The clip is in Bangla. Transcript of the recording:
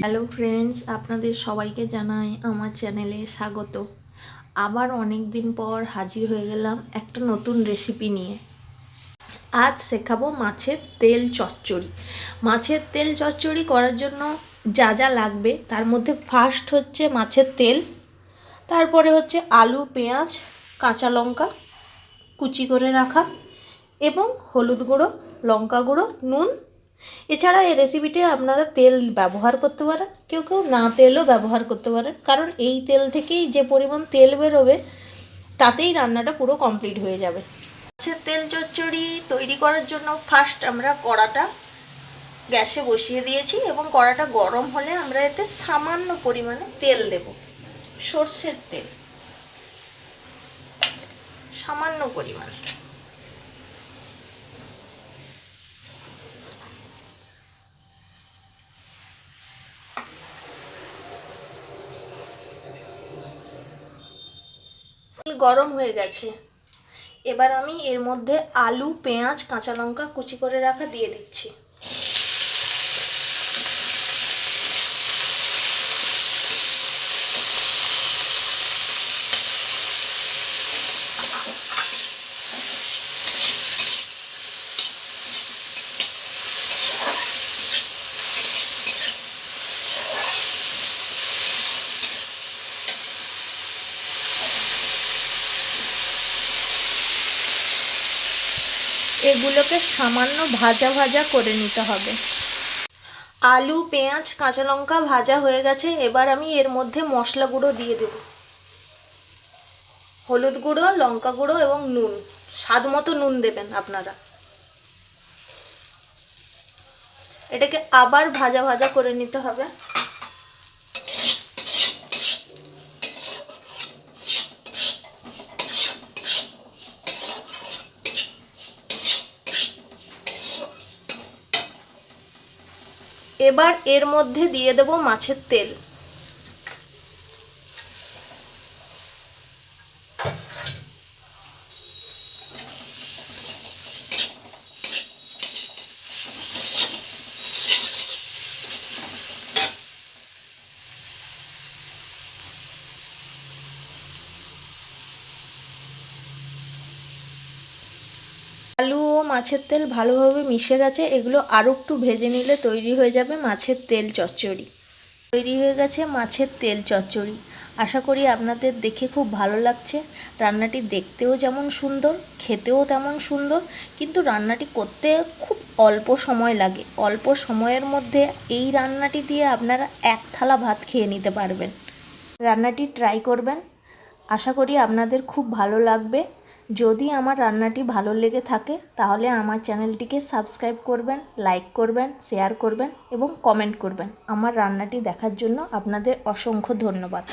হ্যালো ফ্রেন্ডস, আপনাদের সবাইকে জানাই আমার চ্যানেলে স্বাগত। আবার অনেক দিন পর হাজির হয়ে গেলাম একটা নতুন রেসিপি নিয়ে। আজ শেখাবো মাছের তেল চচ্চড়ি। মাছের তেল চচ্চড়ি করার জন্য যা যা লাগবে তার মধ্যে ফার্স্ট হচ্ছে মাছের তেল, তারপরে হচ্ছে আলু, পেঁয়াজ, কাঁচা লঙ্কা কুচি করে রাখা এবং হলুদ গুঁড়ো, লঙ্কা গুঁড়ো, নুন। এছাড়া এই রেসিপিতে আপনারা তেল ব্যবহার করতে পারেন, কেউ কেউ না তেলও ব্যবহার করতে পারেন, কারণ এই তেল থেকেই যে পরিমাণ তেল বেরোবে তাতেই রান্নাটা পুরো কমপ্লিট হয়ে যাবে। মাছের তেল চচ্চড়ি তৈরি করার জন্য ফার্স্ট আমরা কড়াটা গ্যাসে বসিয়ে দিয়েছি এবং কড়াটা গরম হলে আমরা এতে সামান্য পরিমাণে তেল দেব, সর্ষের তেল সামান্য পরিমাণে। গরম হয়ে গেছে, এবার আমি এর মধ্যে আলু, পেঁয়াজ, কাঁচা লঙ্কা কুচি করে রাখা দিয়ে দিচ্ছি। এগুলোকে সামান্য ভাজা ভাজা করে নিতে হবে। আলু, পেঁয়াজ, কাঁচা লঙ্কা ভাজা হয়ে গেছে, এবার আমি এর মধ্যে মশলা গুঁড়ো দিয়ে দেব। হলুদ গুঁড়ো, লঙ্কা গুঁড়ো এবং নুন, স্বাদ মতো নুন দেবেন আপনারা। এটাকে আবার ভাজা ভাজা করে নিতে হবে। এবার এর মধ্যে দিয়ে দেব মাছের তেল। আলু ও মাছের তেল ভালোভাবে মিশে গেছে, এগুলো আরও একটু ভেজে নিলে তৈরি হয়ে যাবে মাছের তেল চচ্চড়ি। তৈরি হয়ে গেছে মাছের তেল চচ্চড়ি। আশা করি আপনাদের দেখে খুব ভালো লাগছে। রান্নাটি দেখতেও যেমন সুন্দর, খেতেও তেমন সুন্দর, কিন্তু রান্নাটি করতে খুব অল্প সময় লাগে। অল্প সময়ের মধ্যে এই রান্নাটি দিয়ে আপনারা এক থালা ভাত খেয়ে নিতে পারবেন। রান্নাটি ট্রাই করবেন, আশা করি আপনাদের খুব ভালো লাগবে। যদি আমার রান্নাটি ভালো লেগে থাকে তাহলে আমার চ্যানেলটিকে সাবস্ক্রাইব করবেন, লাইক করবেন, শেয়ার করবেন এবং কমেন্ট করবেন। আমার রান্নাটি দেখার জন্য আপনাদের অসংখ্য ধন্যবাদ।